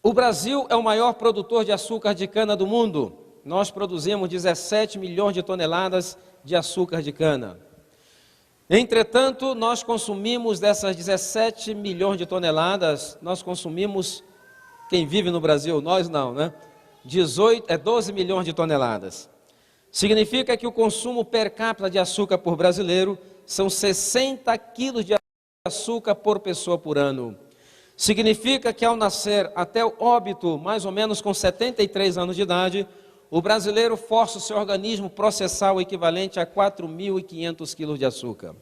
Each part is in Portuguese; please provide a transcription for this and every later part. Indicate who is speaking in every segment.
Speaker 1: O Brasil é o maior produtor de açúcar de cana do mundo. Nós produzimos 17 milhões de toneladas de açúcar de cana. Entretanto, nós consumimos dessas 17 milhões de toneladas, nós consumimos, quem vive no Brasil, nós não, né? 12 milhões de toneladas. Significa que o consumo per capita de açúcar por brasileiro são 60 quilos de açúcar por pessoa por ano. Significa que ao nascer até o óbito, mais ou menos com 73 anos de idade, o brasileiro força o seu organismo a processar o equivalente a 4.500 quilos de açúcar.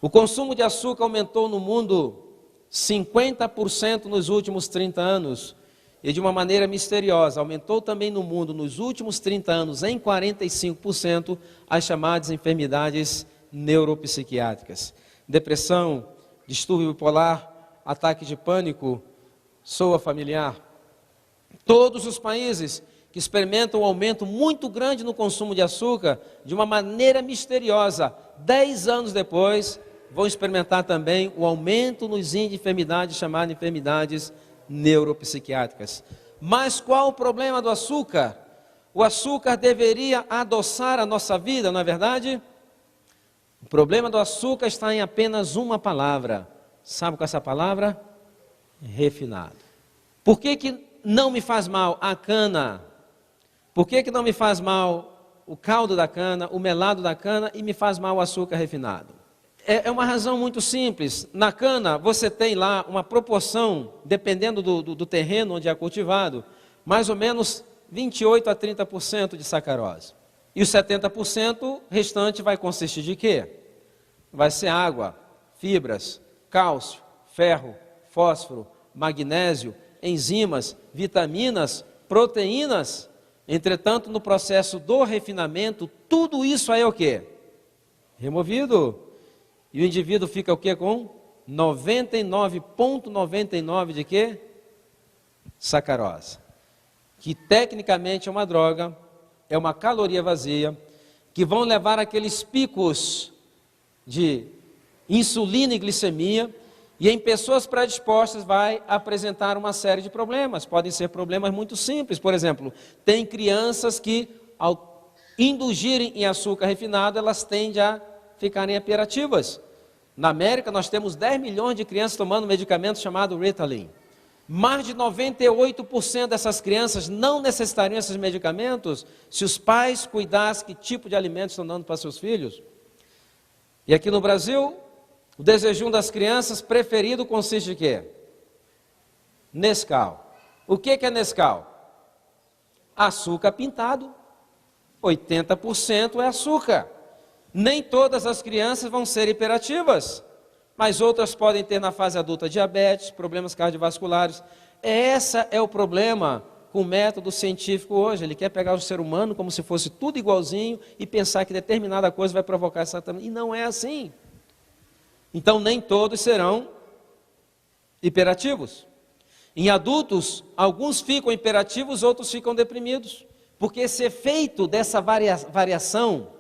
Speaker 1: O consumo de açúcar aumentou no mundo 50% nos últimos 30 anos e de uma maneira misteriosa. Aumentou também no mundo, nos últimos 30 anos, em 45%, as chamadas enfermidades neuropsiquiátricas. Depressão, distúrbio bipolar, ataque de pânico, soa familiar. Todos os países que experimentam um aumento muito grande no consumo de açúcar, de uma maneira misteriosa, 10 anos depois, vão experimentar também o aumento nos índices de enfermidades chamadas enfermidades neuropsiquiátricas. Mas qual o problema do açúcar? O açúcar deveria adoçar a nossa vida, não é verdade? O problema do açúcar está em apenas uma palavra. Sabe qual é essa palavra? Refinado. Por que não me faz mal a cana? Por que não me faz mal o caldo da cana, o melado da cana e me faz mal o açúcar refinado? É uma razão muito simples. Na cana você tem lá uma proporção, dependendo do terreno onde é cultivado, mais ou menos 28 a 30% de sacarose. E os 70% restante vai consistir de quê? Vai ser água, fibras, cálcio, ferro, fósforo, magnésio, enzimas, vitaminas, proteínas. Entretanto, no processo do refinamento, tudo isso aí é o quê? Removido. E o indivíduo fica o quê? Com 99,99 de quê? Sacarose. Que tecnicamente é uma droga, é uma caloria vazia, que vão levar aqueles picos de insulina e glicemia, e em pessoas predispostas vai apresentar uma série de problemas. Podem ser problemas muito simples. Por exemplo, tem crianças que, ao indulgirem em açúcar refinado, elas tendem a ficarem hiperativas. Na América, nós temos 10 milhões de crianças tomando um medicamento chamado Ritalin. Mais de 98% dessas crianças não necessitariam desses medicamentos se os pais cuidassem que tipo de alimentos estão dando para seus filhos. E aqui no Brasil, o desjejum das crianças preferido consiste em quê? Nescau. O que é Nescau? Açúcar pintado. 80% é açúcar. Nem todas as crianças vão ser hiperativas, mas outras podem ter na fase adulta diabetes, problemas cardiovasculares. Esse é o problema com o método científico hoje. Ele quer pegar o ser humano como se fosse tudo igualzinho e pensar que determinada coisa vai provocar exatamente. E não é assim. Então, nem todos serão hiperativos. Em adultos, alguns ficam hiperativos, outros ficam deprimidos. Porque esse efeito dessa variação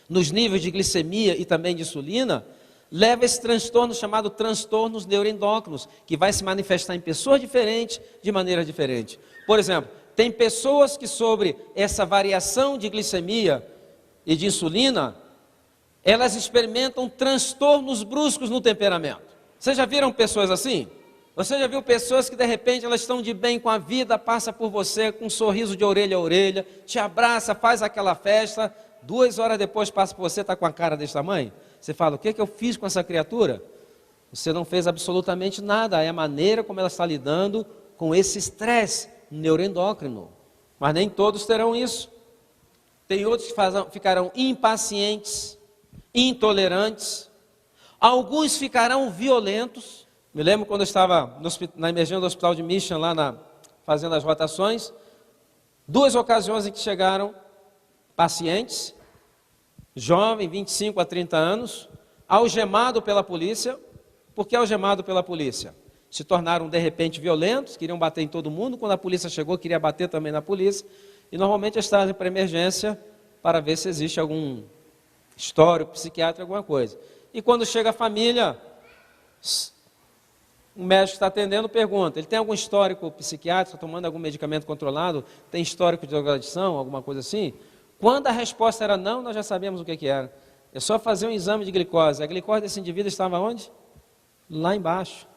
Speaker 1: nos níveis de glicemia e também de insulina, leva a esse transtorno chamado transtornos neuroendócrinos, que vai se manifestar em pessoas diferentes, de maneira diferente. Por exemplo, tem pessoas que sobre essa variação de glicemia e de insulina, elas experimentam transtornos bruscos no temperamento. Vocês já viram pessoas assim? Você já viu pessoas que de repente elas estão de bem com a vida, passa por você com um sorriso de orelha a orelha, te abraça, faz aquela festa, 2 horas depois passa por você, está com a cara desse tamanho? Você fala, o que eu fiz com essa criatura? Você não fez absolutamente nada, é a maneira como ela está lidando com esse estresse neuroendócrino. Mas nem todos terão isso. Tem outros que ficarão impacientes, intolerantes, alguns ficarão violentos. Me lembro quando eu estava na emergência do hospital de Mission, lá fazendo as rotações, 2 ocasiões em que chegaram pacientes, jovem, 25 a 30 anos, algemado pela polícia. Por que algemado pela polícia? Se tornaram de repente violentos, queriam bater em todo mundo, quando a polícia chegou queria bater também na polícia, e normalmente eles trazem para emergência para ver se existe algum histórico psiquiátrico, alguma coisa. E quando chega a família, um médico que está atendendo pergunta, ele tem algum histórico psiquiátrico, está tomando algum medicamento controlado, tem histórico de drogadição, alguma coisa assim? Quando a resposta era não, nós já sabíamos o que era. É só fazer um exame de glicose. A glicose desse indivíduo estava onde? Lá embaixo.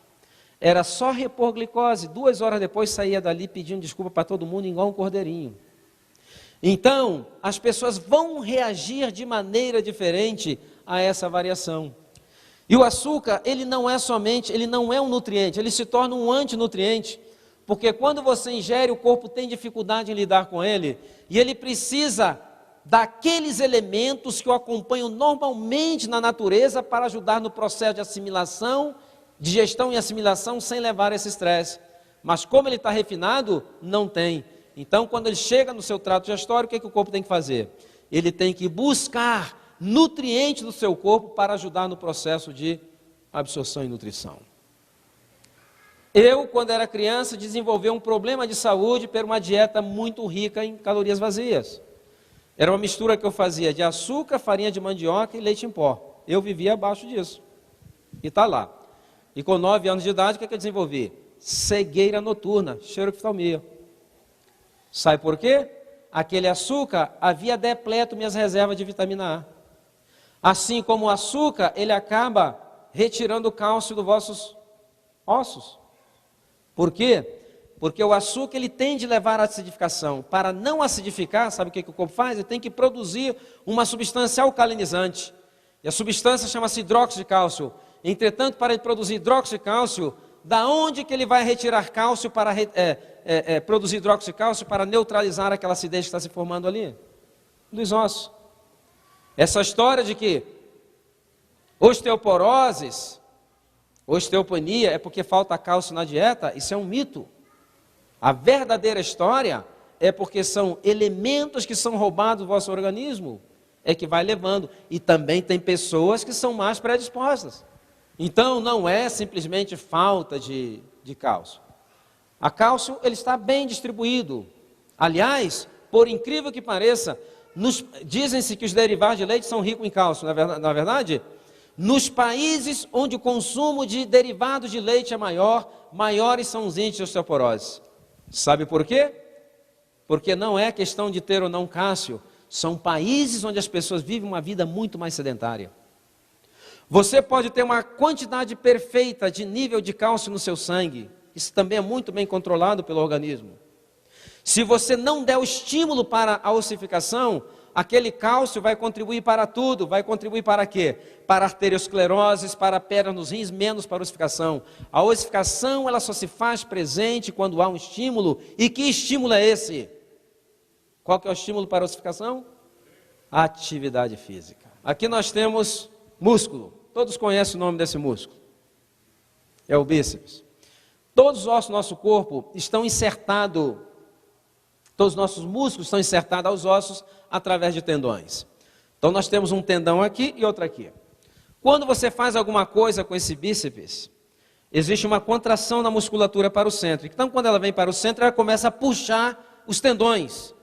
Speaker 1: Era só repor glicose. 2 horas depois saía dali pedindo desculpa para todo mundo, igual um cordeirinho. Então, as pessoas vão reagir de maneira diferente a essa variação. E o açúcar, ele não é um nutriente, ele se torna um antinutriente, porque quando você ingere, o corpo tem dificuldade em lidar com ele, e ele precisa daqueles elementos que o acompanham normalmente na natureza para ajudar no processo de assimilação, digestão e assimilação, sem levar esse estresse. Mas como ele está refinado, não tem. Então, quando ele chega no seu trato digestório, o que o corpo tem que fazer? Ele tem que buscar nutrientes do seu corpo para ajudar no processo de absorção e nutrição. Eu, quando era criança, desenvolvi um problema de saúde por uma dieta muito rica em calorias vazias. Era uma mistura que eu fazia de açúcar, farinha de mandioca e leite em pó. Eu vivia abaixo disso. E está lá. E com 9 anos de idade, o que eu desenvolvi? Cegueira noturna, xeroftalmia. Sabe por quê? Aquele açúcar havia depleto minhas reservas de vitamina A. Assim como o açúcar, ele acaba retirando o cálcio dos vossos ossos. Por quê? Porque o açúcar, ele tende a levar à acidificação. Para não acidificar, sabe o que o corpo faz? Ele tem que produzir uma substância alcalinizante. E a substância chama-se hidróxido de cálcio. Entretanto, para ele produzir hidróxido de cálcio, da onde que ele vai retirar cálcio para produzir hidróxido de cálcio para neutralizar aquela acidez que está se formando ali? Dos ossos. Essa história de que osteoporoses, osteopenia é porque falta cálcio na dieta, isso é um mito. A verdadeira história é porque são elementos que são roubados do vosso organismo, é que vai levando. E também tem pessoas que são mais predispostas. Então não é simplesmente falta de cálcio. A cálcio, ele está bem distribuído. Aliás, por incrível que pareça, dizem-se que os derivados de leite são ricos em cálcio, na verdade? Nos países onde o consumo de derivados de leite é maior, maiores são os índices de osteoporose. Sabe por quê? Porque não é questão de ter ou não cálcio, são países onde as pessoas vivem uma vida muito mais sedentária. Você pode ter uma quantidade perfeita de nível de cálcio no seu sangue, isso também é muito bem controlado pelo organismo. Se você não der o estímulo para a ossificação, aquele cálcio vai contribuir para tudo. Vai contribuir para quê? Para arterioscleroses, para pedra nos rins, menos para a ossificação. A ossificação, ela só se faz presente quando há um estímulo. E que estímulo é esse? Qual que é o estímulo para a ossificação? Atividade física. Aqui nós temos músculo. Todos conhecem o nome desse músculo. É o bíceps. Todos os ossos do nosso corpo estão insertados. Todos os nossos músculos estão insertados aos ossos através de tendões. Então nós temos um tendão aqui e outro aqui. Quando você faz alguma coisa com esse bíceps, existe uma contração na musculatura para o centro. Então quando ela vem para o centro, ela começa a puxar os tendões.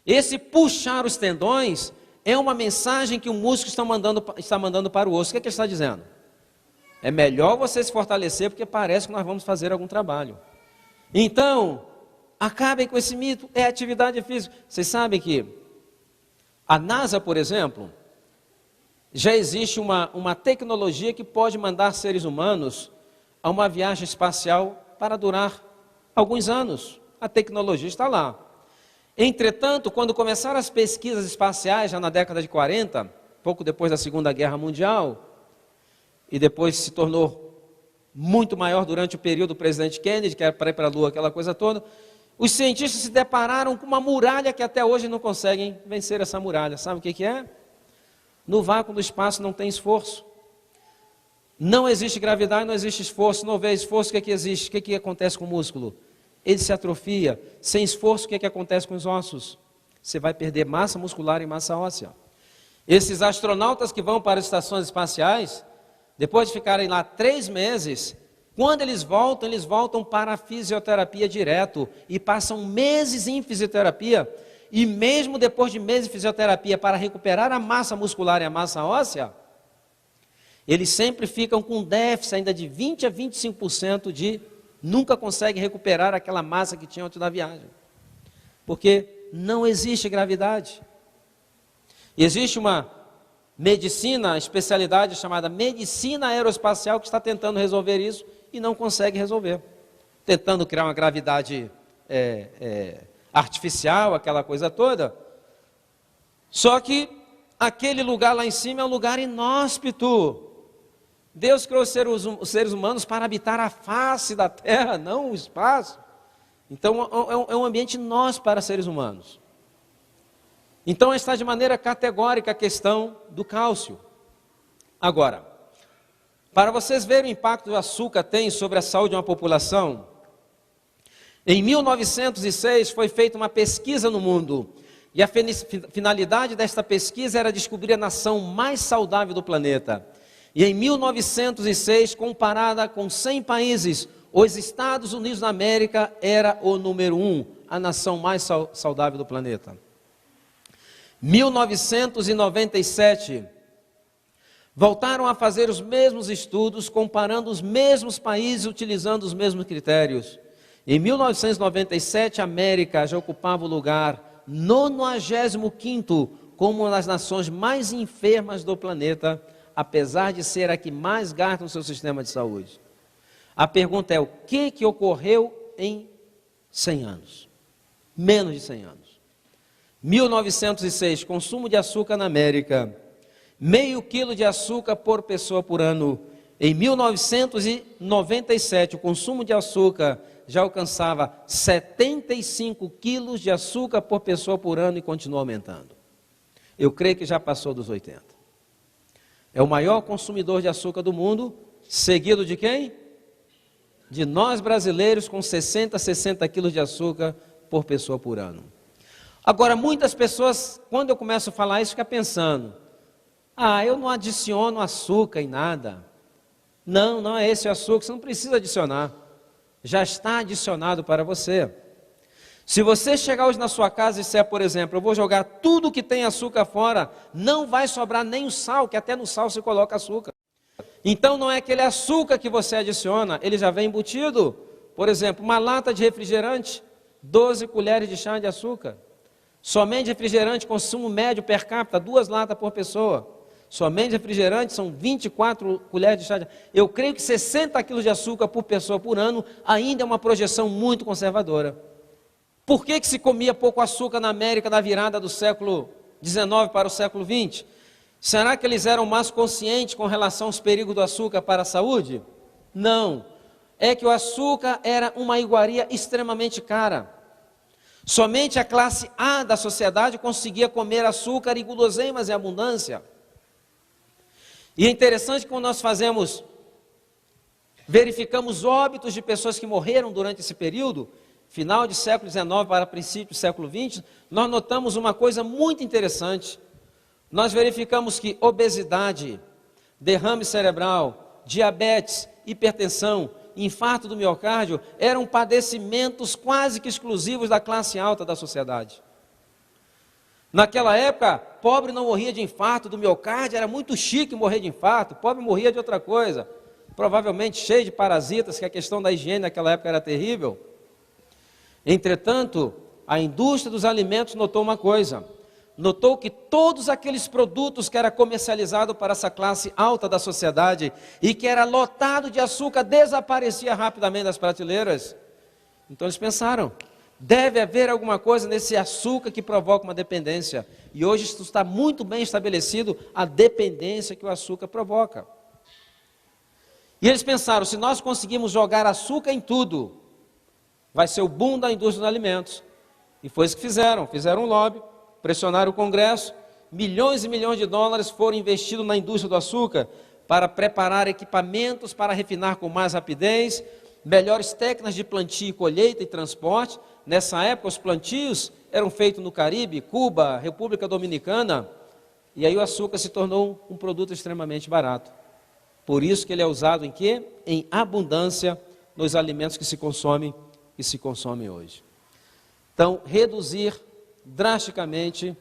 Speaker 1: Esse puxar os tendões é uma mensagem que o músculo está mandando para o osso. O que é que ele está dizendo? É melhor você se fortalecer porque parece que nós vamos fazer algum trabalho. Então, acabem com esse mito, é atividade física. Vocês sabem que a NASA, por exemplo, já existe uma tecnologia que pode mandar seres humanos a uma viagem espacial para durar alguns anos. A tecnologia está lá. Entretanto, quando começaram as pesquisas espaciais, já na década de 40, pouco depois da Segunda Guerra Mundial, e depois se tornou muito maior durante o período do presidente Kennedy, que era para ir para a Lua, aquela coisa toda, os cientistas se depararam com uma muralha que até hoje não conseguem vencer essa muralha. Sabe o que é? No vácuo do espaço não tem esforço. Não existe gravidade, não existe esforço. Não houver esforço, o que existe? O que acontece com o músculo? Ele se atrofia. Sem esforço, o que acontece com os ossos? Você vai perder massa muscular e massa óssea. Esses astronautas que vão para as estações espaciais, depois de ficarem lá 3 meses, quando eles voltam para a fisioterapia direto e passam meses em fisioterapia. E mesmo depois de meses de fisioterapia para recuperar a massa muscular e a massa óssea, eles sempre ficam com um déficit ainda de 20 a 25% de nunca conseguem recuperar aquela massa que tinham antes da viagem. Porque não existe gravidade. E existe uma medicina, especialidade chamada medicina aeroespacial que está tentando resolver isso e não consegue resolver. Tentando criar uma gravidade artificial, aquela coisa toda. Só que aquele lugar lá em cima é um lugar inóspito. Deus criou os seres humanos para habitar a face da terra, não o espaço. Então é um ambiente inóspito para seres humanos. Então está de maneira categórica a questão do cálcio. Agora, para vocês verem o impacto que o açúcar tem sobre a saúde de uma população, em 1906 foi feita uma pesquisa no mundo, e a finalidade desta pesquisa era descobrir a nação mais saudável do planeta. E em 1906, comparada com 100 países, os Estados Unidos da América era o número 1, a nação mais saudável do planeta. 1997, voltaram a fazer os mesmos estudos, comparando os mesmos países, utilizando os mesmos critérios. Em 1997, a América já ocupava o lugar 95º como uma das nações mais enfermas do planeta, apesar de ser a que mais gasta no seu sistema de saúde. A pergunta é, o que ocorreu em 100 anos? Menos de 100 anos. 1906, consumo de açúcar na América, meio quilo de açúcar por pessoa por ano. Em 1997, o consumo de açúcar já alcançava 75 quilos de açúcar por pessoa por ano e continua aumentando. Eu creio que já passou dos 80. É o maior consumidor de açúcar do mundo, seguido de quem? De nós brasileiros, com 60 quilos de açúcar por pessoa por ano. Agora, muitas pessoas, quando eu começo a falar isso, ficam pensando, eu não adiciono açúcar em nada. Não é esse o açúcar, você não precisa adicionar. Já está adicionado para você. Se você chegar hoje na sua casa e disser, por exemplo, eu vou jogar tudo que tem açúcar fora, não vai sobrar nem o sal, que até no sal se coloca açúcar. Então não é aquele açúcar que você adiciona, ele já vem embutido. Por exemplo, uma lata de refrigerante, 12 colheres de chá de açúcar. Somente refrigerante, consumo médio per capita, 2 latas por pessoa. Somente refrigerante são 24 colheres de chá de açúcar. Eu creio que 60 quilos de açúcar por pessoa por ano ainda é uma projeção muito conservadora. Por que se comia pouco açúcar na América na virada do século XIX para o século XX? Será que eles eram mais conscientes com relação aos perigos do açúcar para a saúde? Não. É que o açúcar era uma iguaria extremamente cara. Somente a classe A da sociedade conseguia comer açúcar e guloseimas em abundância. E é interessante que quando nós verificamos óbitos de pessoas que morreram durante esse período, final de século XIX para princípio do século XX, nós notamos uma coisa muito interessante. Nós verificamos que obesidade, derrame cerebral, diabetes, hipertensão, infarto do miocárdio eram padecimentos quase que exclusivos da classe alta da sociedade. Naquela época, pobre não morria de infarto do miocárdio, era muito chique morrer de infarto, pobre morria de outra coisa, provavelmente cheio de parasitas, que a questão da higiene naquela época era terrível. Entretanto, a indústria dos alimentos notou uma coisa, notou que todos aqueles produtos que eram comercializados para essa classe alta da sociedade e que era lotado de açúcar, desaparecia rapidamente das prateleiras. Então eles pensaram, deve haver alguma coisa nesse açúcar que provoca uma dependência. E hoje isso está muito bem estabelecido, a dependência que o açúcar provoca. E eles pensaram, se nós conseguimos jogar açúcar em tudo, vai ser o boom da indústria dos alimentos. E foi isso que fizeram um lobby, pressionaram o Congresso, milhões e milhões de dólares foram investidos na indústria do açúcar para preparar equipamentos para refinar com mais rapidez, melhores técnicas de plantio, colheita e transporte. Nessa época os plantios eram feitos no Caribe, Cuba, República Dominicana, e aí o açúcar se tornou um produto extremamente barato. Por isso que ele é usado em quê? Em abundância nos alimentos que se consomem hoje. Então, reduzir drasticamente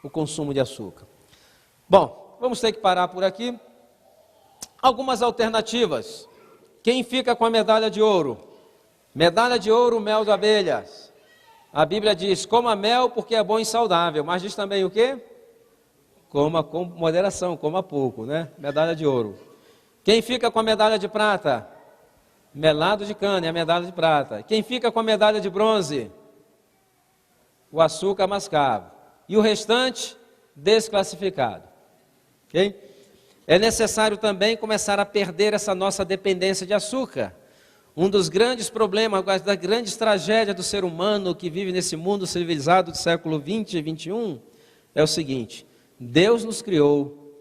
Speaker 1: o consumo de açúcar. Bom, vamos ter que parar por aqui. Algumas alternativas. Quem fica com a medalha de ouro? Medalha de ouro, mel de abelhas. A Bíblia diz, coma mel porque é bom e saudável, mas diz também o quê? Coma com moderação, coma pouco, né? Medalha de ouro. Quem fica com a medalha de prata? Melado de cana é a medalha de prata. Quem fica com a medalha de bronze? O açúcar mascavo. E o restante, desclassificado. Ok? É necessário também começar a perder essa nossa dependência de açúcar. Um dos grandes problemas, uma das grandes tragédias do ser humano que vive nesse mundo civilizado do século 20 e 21 é o seguinte: Deus nos criou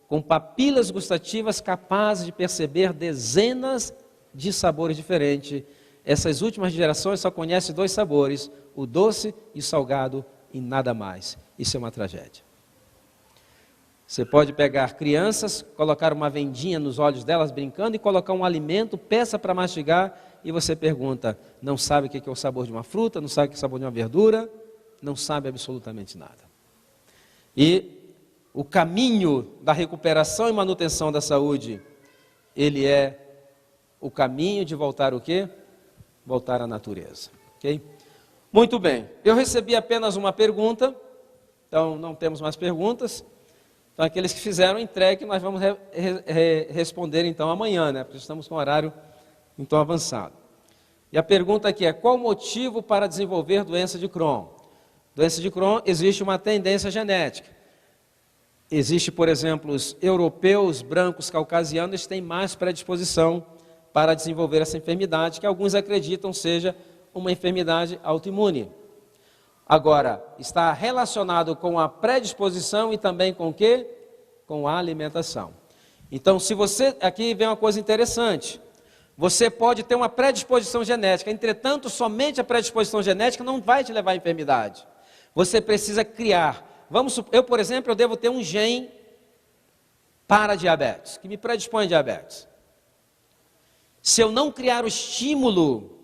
Speaker 1: com papilas gustativas capazes de perceber dezenas de sabores diferentes. Essas últimas gerações só conhecem 2 sabores, o doce e o salgado, e nada mais. Isso é uma tragédia. Você pode pegar crianças, colocar uma vendinha nos olhos delas brincando e colocar um alimento, peça para mastigar, e você pergunta, não sabe o que é o sabor de uma fruta, não sabe o que é o sabor de uma verdura, não sabe absolutamente nada. E o caminho da recuperação e manutenção da saúde, ele é o caminho de voltar o quê? Voltar à natureza. Ok? Muito bem, eu recebi apenas uma pergunta, então não temos mais perguntas. Então, aqueles que fizeram, entregue, nós vamos responder então amanhã, né? Porque estamos com o horário então avançado. E a pergunta aqui é, qual o motivo para desenvolver doença de Crohn? Doença de Crohn, existe uma tendência genética. Existe, por exemplo, os europeus brancos caucasianos têm mais predisposição para desenvolver essa enfermidade, que alguns acreditam seja uma enfermidade autoimune. Agora, está relacionado com a predisposição e também com o quê? Com a alimentação. Então, se você, aqui vem uma coisa interessante, você pode ter uma predisposição genética, entretanto, somente a predisposição genética não vai te levar à enfermidade. Você precisa criar. Eu, por exemplo, eu devo ter um gene para diabetes, que me predispõe a diabetes. Se eu não criar o estímulo,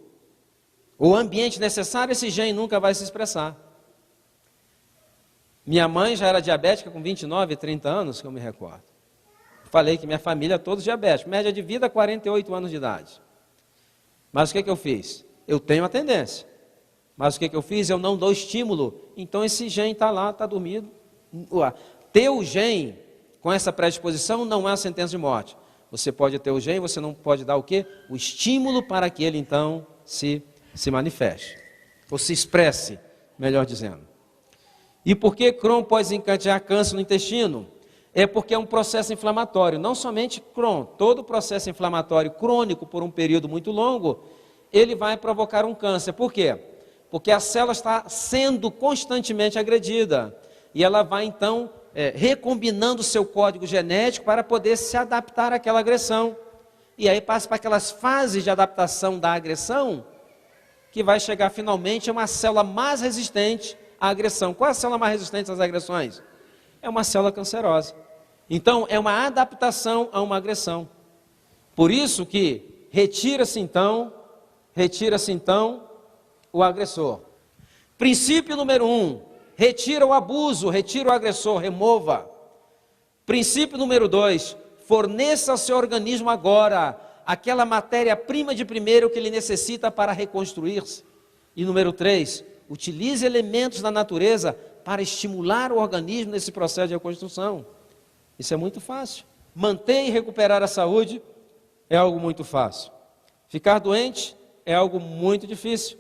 Speaker 1: o ambiente necessário, esse gene nunca vai se expressar. Minha mãe já era diabética com 29, 30 anos, que eu me recordo. Falei que minha família é todos diabéticos, média de vida 48 anos de idade. Mas o que eu fiz? Eu tenho a tendência. Mas o que eu fiz? Eu não dou estímulo. Então esse gene está lá, está dormido. Ter o gene com essa predisposição não é uma sentença de morte. Você pode ter o gene, você não pode dar o quê? O estímulo para que ele então se manifeste, ou se expresse, melhor dizendo. E por que Crohn pode desencadear câncer no intestino? É porque é um processo inflamatório, não somente Crohn, todo processo inflamatório crônico por um período muito longo, ele vai provocar um câncer. Por quê? Porque a célula está sendo constantemente agredida, e ela vai então recombinando o seu código genético para poder se adaptar àquela agressão. E aí passa para aquelas fases de adaptação da agressão, que vai chegar finalmente a uma célula mais resistente à agressão. Qual é a célula mais resistente às agressões? É uma célula cancerosa. Então, é uma adaptação a uma agressão. Por isso que retira-se então o agressor. Princípio número 1, retira o abuso, retira o agressor, remova. Princípio número 2, forneça ao seu organismo agora aquela matéria-prima de primeiro que ele necessita para reconstruir-se. E número 3, utilize elementos da natureza para estimular o organismo nesse processo de reconstrução. Isso é muito fácil. Manter e recuperar a saúde é algo muito fácil. Ficar doente é algo muito difícil.